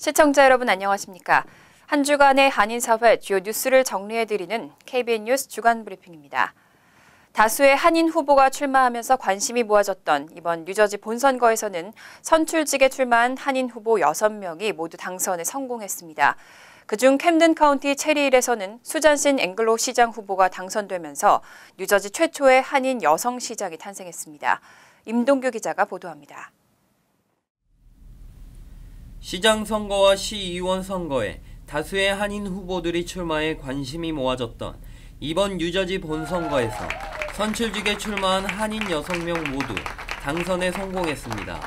시청자 여러분 안녕하십니까? 한 주간의 한인사회 주요 뉴스를 정리해드리는 KBN 뉴스 주간 브리핑입니다. 다수의 한인 후보가 출마하면서 관심이 모아졌던 이번 뉴저지 본선거에서는 선출직에 출마한 한인 후보 6명이 모두 당선에 성공했습니다. 그중 캠든 카운티 체리힐에서는 수잔신 앵글로 시장 후보가 당선되면서 뉴저지 최초의 한인 여성 시장이 탄생했습니다. 임동규 기자가 보도합니다. 시장 선거와 시의원 선거에 다수의 한인 후보들이 출마해 관심이 모아졌던 이번 뉴저지 본선거에서 선출직에 출마한 한인 6명 모두 당선에 성공했습니다.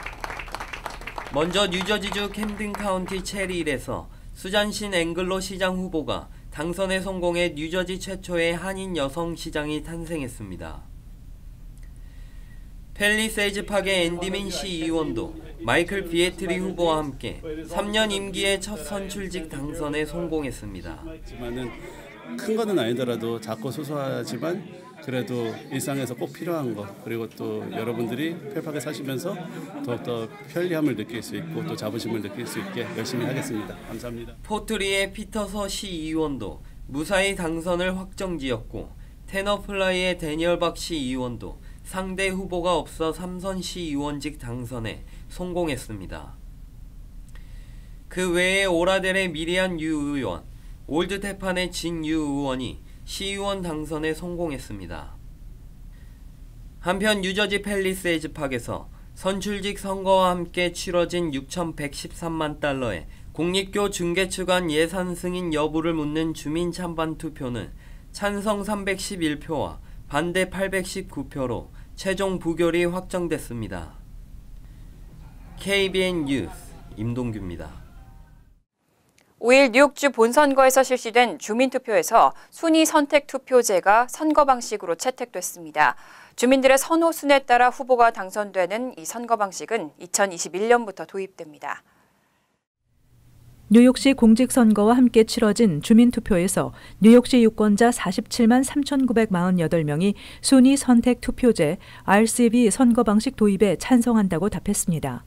먼저 뉴저지주 캠든 카운티 체리힐에서 수잔신 앵글로 시장 후보가 당선에 성공해 뉴저지 최초의 한인 여성 시장이 탄생했습니다. 팰리세이즈 파크의 앤디민 시의원도 마이클 비에트리 후보와 함께 3년 임기의 첫 선출직 당선에 성공했습니다. 큰 거는 아니더라도 작고 소소하지만 그래도 일상에서 꼭 필요한 거, 그리고 또 여러분들이 펠팍에 사시면서 더욱더 편리함을 느낄 수 있고 또 자부심을 느낄 수 있게 열심히 하겠습니다. 감사합니다. 포트리의 피터서 시의원도 무사히 당선을 확정지었고 테너플라이의 데니얼 박 시의원도 상대 후보가 없어 3선 시의원직 당선에 성공했습니다. 그 외에 오라델의 미리안 유 의원, 올드테판의 진 유 의원이 시의원 당선에 성공했습니다. 한편 뉴저지 팰리세이즈 파크에서 선출직 선거와 함께 치러진 6,113만 달러의 공립교 중개추관 예산 승인 여부를 묻는 주민 찬반 투표는 찬성 311표와 반대 819표로 최종 부결이 확정됐습니다. KBN 뉴스 임동규입니다. 5일 뉴욕주 본선거에서 실시된 주민투표에서 순위 선택 투표제가 선거 방식으로 채택됐습니다. 주민들의 선호순에 따라 후보가 당선되는 이 선거 방식은 2021년부터 도입됩니다. 뉴욕시 공직선거와 함께 치러진 주민투표에서 뉴욕시 유권자 47만 3,948명이 순위 선택 투표제 RCB 선거 방식 도입에 찬성한다고 답했습니다.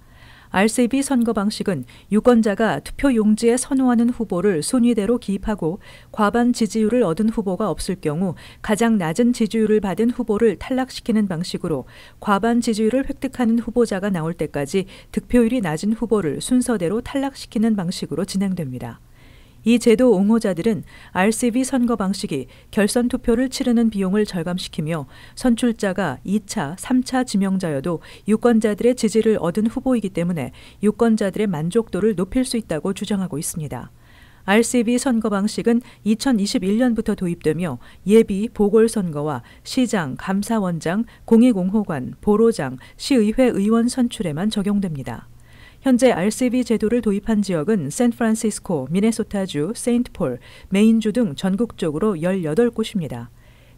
RCB 선거 방식은 유권자가 투표 용지에 선호하는 후보를 순위대로 기입하고 과반 지지율을 얻은 후보가 없을 경우 가장 낮은 지지율을 받은 후보를 탈락시키는 방식으로 과반 지지율을 획득하는 후보자가 나올 때까지 득표율이 낮은 후보를 순서대로 탈락시키는 방식으로 진행됩니다. 이 제도 옹호자들은 RCB 선거 방식이 결선 투표를 치르는 비용을 절감시키며 선출자가 2차, 3차 지명자여도 유권자들의 지지를 얻은 후보이기 때문에 유권자들의 만족도를 높일 수 있다고 주장하고 있습니다. RCB 선거 방식은 2021년부터 도입되며 예비, 보궐선거와 시장, 감사원장, 공익옹호관, 보로장, 시의회 의원 선출에만 적용됩니다. 현재 RCB 제도를 도입한 지역은 샌프란시스코, 미네소타주, 세인트폴, 메인주 등 전국적으로 18곳입니다.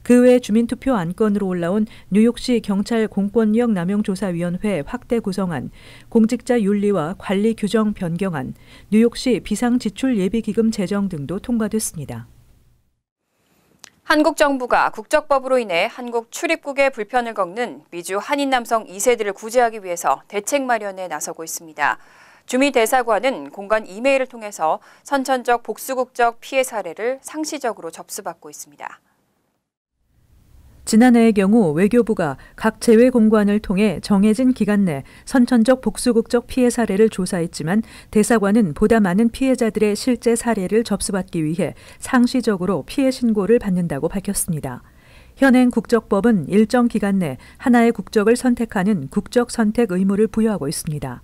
그 외 주민투표 안건으로 올라온 뉴욕시 경찰 공권력 남용조사위원회 확대 구성안, 공직자 윤리와 관리 규정 변경안, 뉴욕시 비상지출예비기금 제정 등도 통과됐습니다. 한국 정부가 국적법으로 인해 한국 출입국에 불편을 겪는 미주 한인 남성 2세들을 구제하기 위해서 대책 마련에 나서고 있습니다. 주미대사관은 공관 이메일을 통해서 선천적 복수국적 피해 사례를 상시적으로 접수받고 있습니다. 지난해의 경우 외교부가 각 재외공관을 통해 정해진 기간 내 선천적 복수국적 피해 사례를 조사했지만 대사관은 보다 많은 피해자들의 실제 사례를 접수받기 위해 상시적으로 피해 신고를 받는다고 밝혔습니다. 현행 국적법은 일정 기간 내 하나의 국적을 선택하는 국적 선택 의무를 부여하고 있습니다.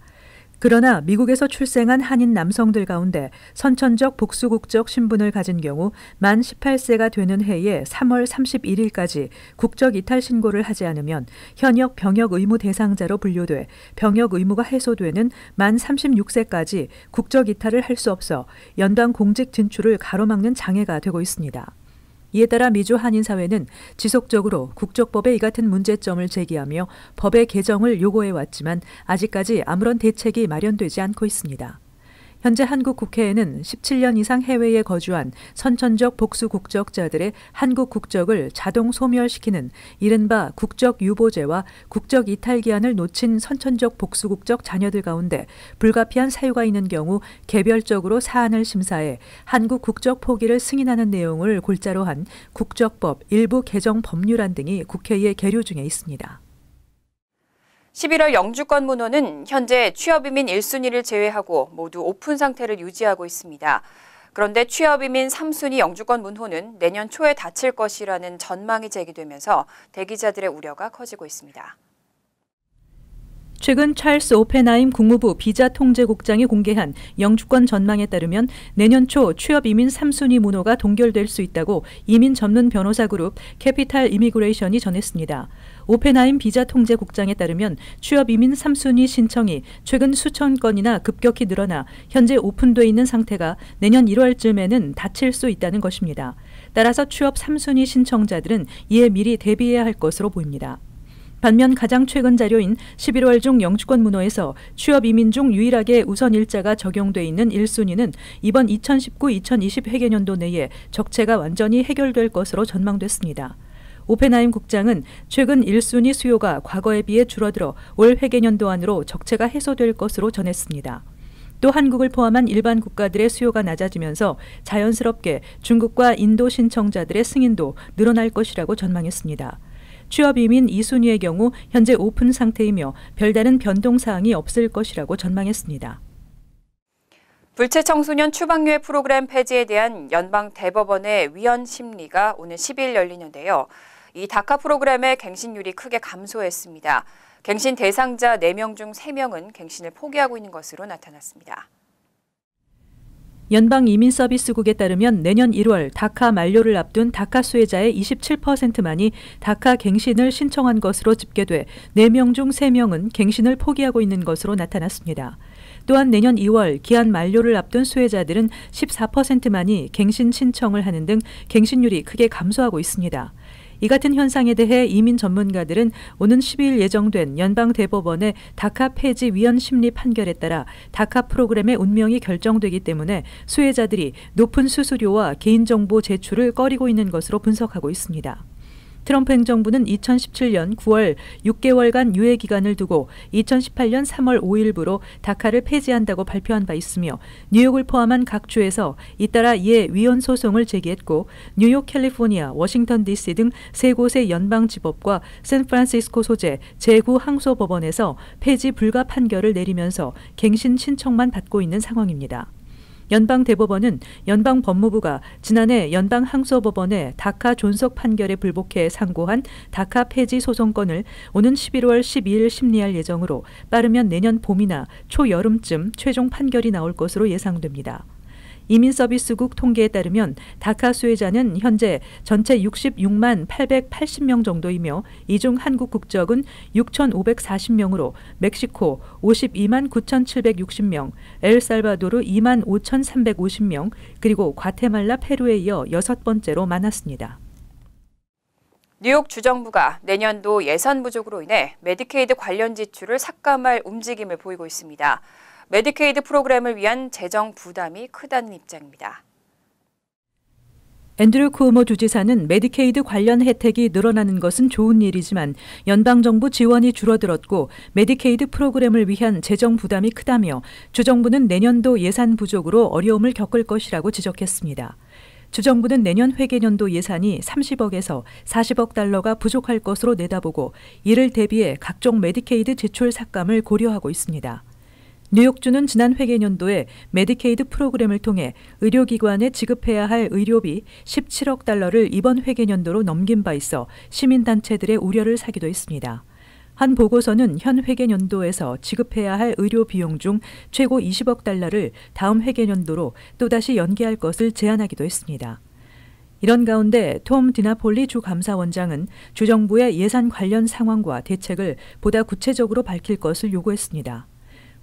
그러나 미국에서 출생한 한인 남성들 가운데 선천적 복수국적 신분을 가진 경우 만 18세가 되는 해에 3월 31일까지 국적 이탈 신고를 하지 않으면 현역 병역 의무 대상자로 분류돼 병역 의무가 해소되는 만 36세까지 국적 이탈을 할 수 없어 연방 공직 진출을 가로막는 장애가 되고 있습니다. 이에 따라 미주 한인사회는 지속적으로 국적법의 이 같은 문제점을 제기하며 법의 개정을 요구해왔지만 아직까지 아무런 대책이 마련되지 않고 있습니다. 현재 한국 국회에는 17년 이상 해외에 거주한 선천적 복수 국적자들의 한국 국적을 자동 소멸시키는 이른바 국적 유보제와 국적 이탈 기한을 놓친 선천적 복수 국적 자녀들 가운데 불가피한 사유가 있는 경우 개별적으로 사안을 심사해 한국 국적 포기를 승인하는 내용을 골자로 한 국적법 일부 개정 법률안 등이 국회에 계류 중에 있습니다. 11월 영주권 문호는 현재 취업이민 1순위를 제외하고 모두 오픈 상태를 유지하고 있습니다. 그런데 취업이민 3순위 영주권 문호는 내년 초에 닫힐 것이라는 전망이 제기되면서 대기자들의 우려가 커지고 있습니다. 최근 찰스 오펜하임 국무부 비자통제국장이 공개한 영주권 전망에 따르면 내년 초 취업이민 3순위 문호가 동결될 수 있다고 이민 전문 변호사 그룹 캐피탈 이미그레이션이 전했습니다. 오펜하임 비자통제국장에 따르면 취업이민 3순위 신청이 최근 수천 건이나 급격히 늘어나 현재 오픈돼 있는 상태가 내년 1월쯤에는 닫힐 수 있다는 것입니다. 따라서 취업 3순위 신청자들은 이에 미리 대비해야 할 것으로 보입니다. 반면 가장 최근 자료인 11월 중 영주권 문호에서 취업 이민 중 유일하게 우선 일자가 적용돼 있는 1순위는 이번 2019-2020 회계년도 내에 적체가 완전히 해결될 것으로 전망됐습니다. 오펜하임 국장은 최근 1순위 수요가 과거에 비해 줄어들어 올 회계년도 안으로 적체가 해소될 것으로 전했습니다. 또 한국을 포함한 일반 국가들의 수요가 낮아지면서 자연스럽게 중국과 인도 신청자들의 승인도 늘어날 것이라고 전망했습니다. 취업이민 2순위의 경우 현재 오픈 상태이며 별다른 변동사항이 없을 것이라고 전망했습니다. 불체 청소년 추방유예 프로그램 폐지에 대한 연방 대법원의 위헌 심리가 오늘 10일 열리는데요. 이 다카 프로그램의 갱신율이 크게 감소했습니다. 갱신 대상자 4명 중 3명은 갱신을 포기하고 있는 것으로 나타났습니다. 연방이민서비스국에 따르면 내년 1월 다카 만료를 앞둔 다카 수혜자의 27%만이 다카 갱신을 신청한 것으로 집계돼 4명 중 3명은 갱신을 포기하고 있는 것으로 나타났습니다. 또한 내년 2월 기한 만료를 앞둔 수혜자들은 14%만이 갱신 신청을 하는 등 갱신율이 크게 감소하고 있습니다. 이 같은 현상에 대해 이민 전문가들은 오는 12일 예정된 연방대법원의 다카 폐지 위헌 심리 판결에 따라 다카 프로그램의 운명이 결정되기 때문에 수혜자들이 높은 수수료와 개인정보 제출을 꺼리고 있는 것으로 분석하고 있습니다. 트럼프 행정부는 2017년 9월 6개월간 유예 기간을 두고 2018년 3월 5일부로 다카를 폐지한다고 발표한 바 있으며 뉴욕을 포함한 각 주에서 잇따라 이에 위헌 소송을 제기했고 뉴욕, 캘리포니아, 워싱턴 DC 등 3곳의 연방지법과 샌프란시스코 소재 제9항소법원에서 폐지 불가 판결을 내리면서 갱신 신청만 받고 있는 상황입니다. 연방대법원은 연방법무부가 지난해 연방항소법원의 다카 존속 판결에 불복해 상고한 다카 폐지 소송건을 오는 11월 12일 심리할 예정으로 빠르면 내년 봄이나 초여름쯤 최종 판결이 나올 것으로 예상됩니다. 이민서비스국 통계에 따르면 다카 수혜자는 현재 전체 66만 880명 정도이며 이 중 한국 국적은 6,540명으로 멕시코 52만 9,760명, 엘살바도르 2만 5,350명, 그리고 과테말라, 페루에 이어 6번째로 많았습니다. 뉴욕 주정부가 내년도 예산 부족으로 인해 메디케이드 관련 지출을 삭감할 움직임을 보이고 있습니다. 메디케이드 프로그램을 위한 재정 부담이 크다는 입장입니다. 앤드류 쿠오모 주지사는 메디케이드 관련 혜택이 늘어나는 것은 좋은 일이지만 연방정부 지원이 줄어들었고 메디케이드 프로그램을 위한 재정 부담이 크다며 주정부는 내년도 예산 부족으로 어려움을 겪을 것이라고 지적했습니다. 주정부는 내년 회계년도 예산이 30억에서 40억 달러가 부족할 것으로 내다보고 이를 대비해 각종 메디케이드 지출 삭감을 고려하고 있습니다. 뉴욕주는 지난 회계년도에 메디케이드 프로그램을 통해 의료기관에 지급해야 할 의료비 17억 달러를 이번 회계년도로 넘긴 바 있어 시민단체들의 우려를 사기도 했습니다. 한 보고서는 현 회계년도에서 지급해야 할 의료 비용 중 최고 20억 달러를 다음 회계년도로 또다시 연기할 것을 제안하기도 했습니다. 이런 가운데 톰 디나폴리 주 감사원장은 주정부의 예산 관련 상황과 대책을 보다 구체적으로 밝힐 것을 요구했습니다.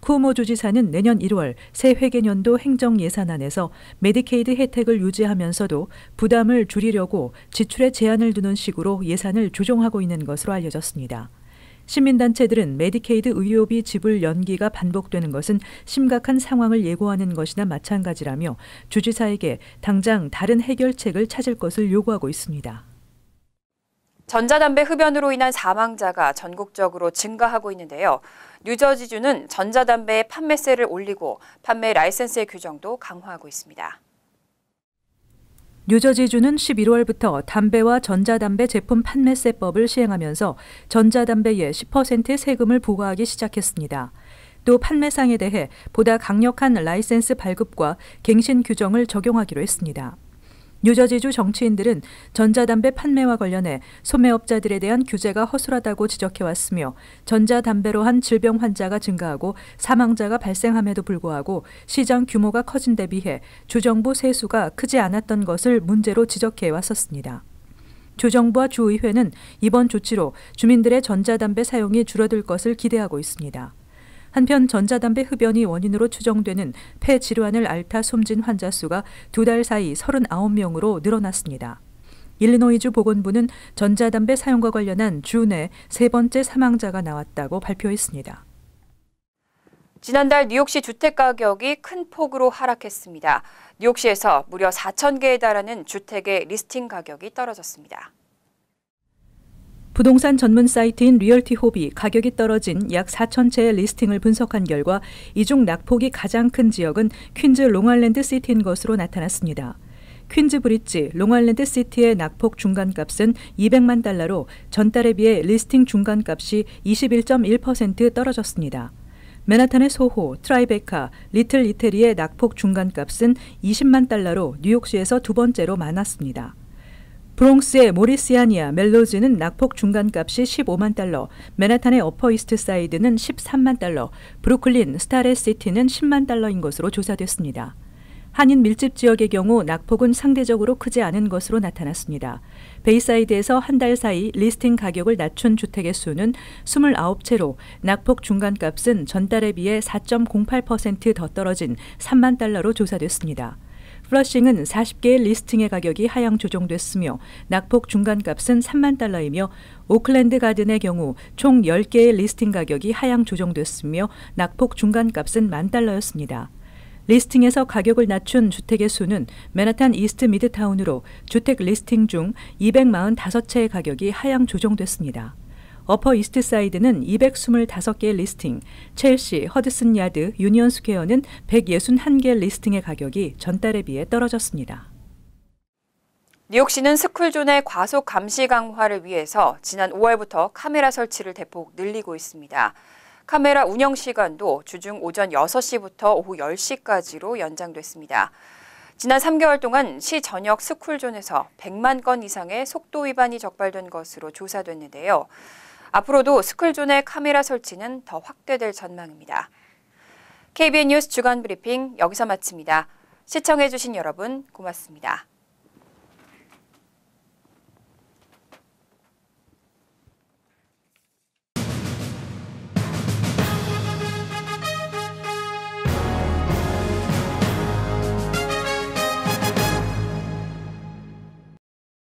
쿠오모 주지사는 내년 1월 새 회계년도 행정예산안에서 메디케이드 혜택을 유지하면서도 부담을 줄이려고 지출에 제한을 두는 식으로 예산을 조정하고 있는 것으로 알려졌습니다. 시민단체들은 메디케이드 의료비 지불 연기가 반복되는 것은 심각한 상황을 예고하는 것이나 마찬가지라며 주지사에게 당장 다른 해결책을 찾을 것을 요구하고 있습니다. 전자담배 흡연으로 인한 사망자가 전국적으로 증가하고 있는데요. 뉴저지주는 전자담배의 판매세를 올리고 판매 라이센스의 규정도 강화하고 있습니다. 뉴저지주는 11월부터 담배와 전자담배 제품 판매세법을 시행하면서 전자담배에 10%의 세금을 부과하기 시작했습니다. 또 판매상에 대해 보다 강력한 라이센스 발급과 갱신 규정을 적용하기로 했습니다. 뉴저지주 정치인들은 전자담배 판매와 관련해 소매업자들에 대한 규제가 허술하다고 지적해왔으며 전자담배로 한 질병 환자가 증가하고 사망자가 발생함에도 불구하고 시장 규모가 커진 데 비해 주정부 세수가 크지 않았던 것을 문제로 지적해왔었습니다. 주정부와 주의회는 이번 조치로 주민들의 전자담배 사용이 줄어들 것을 기대하고 있습니다. 한편 전자담배 흡연이 원인으로 추정되는 폐 질환을 앓다 숨진 환자 수가 2달 사이 39명으로 늘어났습니다. 일리노이주 보건부는 전자담배 사용과 관련한 주 내 3번째 사망자가 나왔다고 발표했습니다. 지난달 뉴욕시 주택 가격이 큰 폭으로 하락했습니다. 뉴욕시에서 무려 4,000개에 달하는 주택의 리스팅 가격이 떨어졌습니다. 부동산 전문 사이트인 리얼티홉이 가격이 떨어진 약 4,000채의 리스팅을 분석한 결과 이 중 낙폭이 가장 큰 지역은 퀸즈 롱아일랜드 시티인 것으로 나타났습니다. 퀸즈 브릿지 롱아일랜드 시티의 낙폭 중간값은 200만 달러로 전달에 비해 리스팅 중간값이 21.1% 떨어졌습니다. 맨하탄의 소호, 트라이베카, 리틀 이태리의 낙폭 중간값은 20만 달러로 뉴욕시에서 두 번째로 많았습니다. 브롱스의 모리시아니아, 멜로즈는 낙폭 중간값이 15만 달러, 맨하탄의 어퍼 이스트 사이드는 13만 달러, 브루클린, 스타레시티는 10만 달러인 것으로 조사됐습니다. 한인 밀집 지역의 경우 낙폭은 상대적으로 크지 않은 것으로 나타났습니다. 베이사이드에서 한 달 사이 리스팅 가격을 낮춘 주택의 수는 29채로 낙폭 중간값은 전달에 비해 4.08% 더 떨어진 3만 달러로 조사됐습니다. 플러싱은 40개의 리스팅의 가격이 하향 조정됐으며 낙폭 중간값은 3만 달러이며 오클랜드 가든의 경우 총 10개의 리스팅 가격이 하향 조정됐으며 낙폭 중간값은 10,000달러였습니다. 리스팅에서 가격을 낮춘 주택의 수는 맨하탄 이스트 미드타운으로 주택 리스팅 중 245채의 가격이 하향 조정됐습니다. 어퍼 이스트 사이드는 225개의 리스팅, 첼시, 허드슨 야드, 유니언 스퀘어는 161개 리스팅의 가격이 전달에 비해 떨어졌습니다. 뉴욕시는 스쿨존의 과속 감시 강화를 위해서 지난 5월부터 카메라 설치를 대폭 늘리고 있습니다. 카메라 운영 시간도 주중 오전 6시부터 오후 10시까지로 연장됐습니다. 지난 3개월 동안 시 전역 스쿨존에서 100만 건 이상의 속도 위반이 적발된 것으로 조사됐는데요. 앞으로도 스쿨존의 카메라 설치는 더 확대될 전망입니다. KBN 뉴스 주간 브리핑 여기서 마칩니다. 시청해주신 여러분 고맙습니다.